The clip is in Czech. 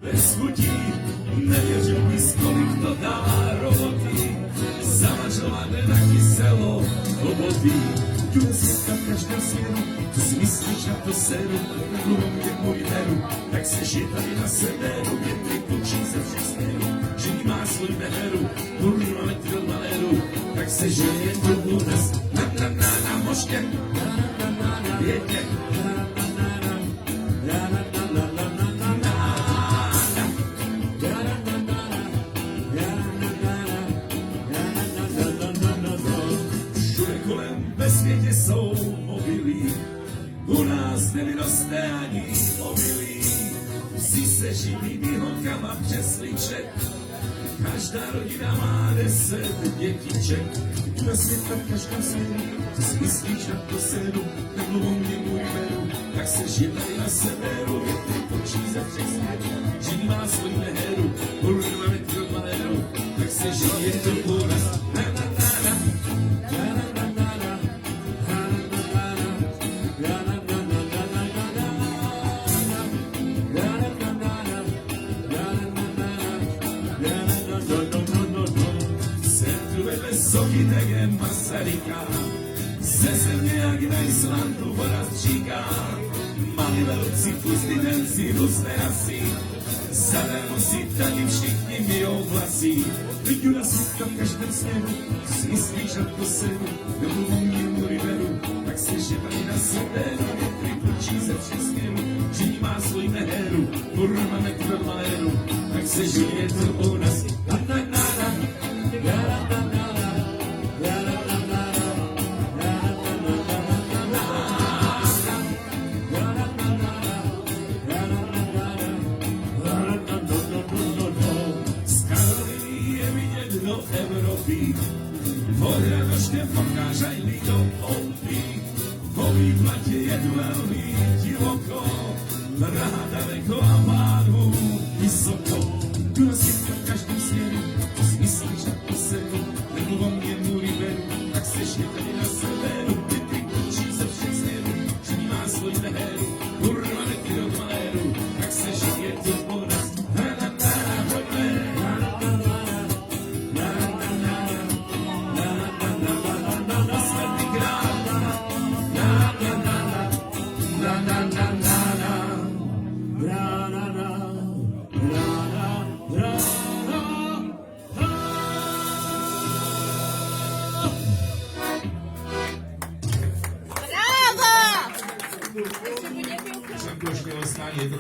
Bez chutí, nevěřil bys, kolik to dává roboty, zavařované na kyselo, roboty. Tu je světka v každém směru, tu si myslíš na to seru, mluvím tě můj veru, tak seš je tady na severu, větry tučí ze všech směrů, že má svůj neheru, kurva metr maléru, tak se žije to u nás, na moštěk, větě. Ve světě jsou obilí, u nás nevyroste ani obilí. Vsi se živí výhonkama přes liček, každá rodina má 10 dětiček. Ve světa v každém směru, ty si myslíš na to seru, nemluvou mě můj veru, tak se žije tady na severu, větry točí ze všech směrů, živí má svoji neheru, kurva metr od maléru, tak se žije to u nás. Soky tege Masaryka, ze země jak na Islandu voda stříká. Mali velcí pustytenci různé rasy, zadarmo si tady všichni myjou vlasy. Vidí na světka v každém směru, ty si myslíš na to seru, nemluvou mě mu riveru, tak se že tady na severu, větry klučí ze všech směrů, žijí má svůj neheru, kurva metr od maléru, tak se žije to u nás. Do Evropy, od radośnie pokażaj do Olpy, powi w macie jedu velmi divoko, Praha daleko a Váhu vysoko. Tu na světě v každém směru, to si myslíš na to seru, nemluvom mě mu riveru, tak seš je tady na severu, větry klučí ze všech směrů, živí má svůj neheru, kurva metr od maléru, tak se žije to po nás. Jsem trošku vlastně, je to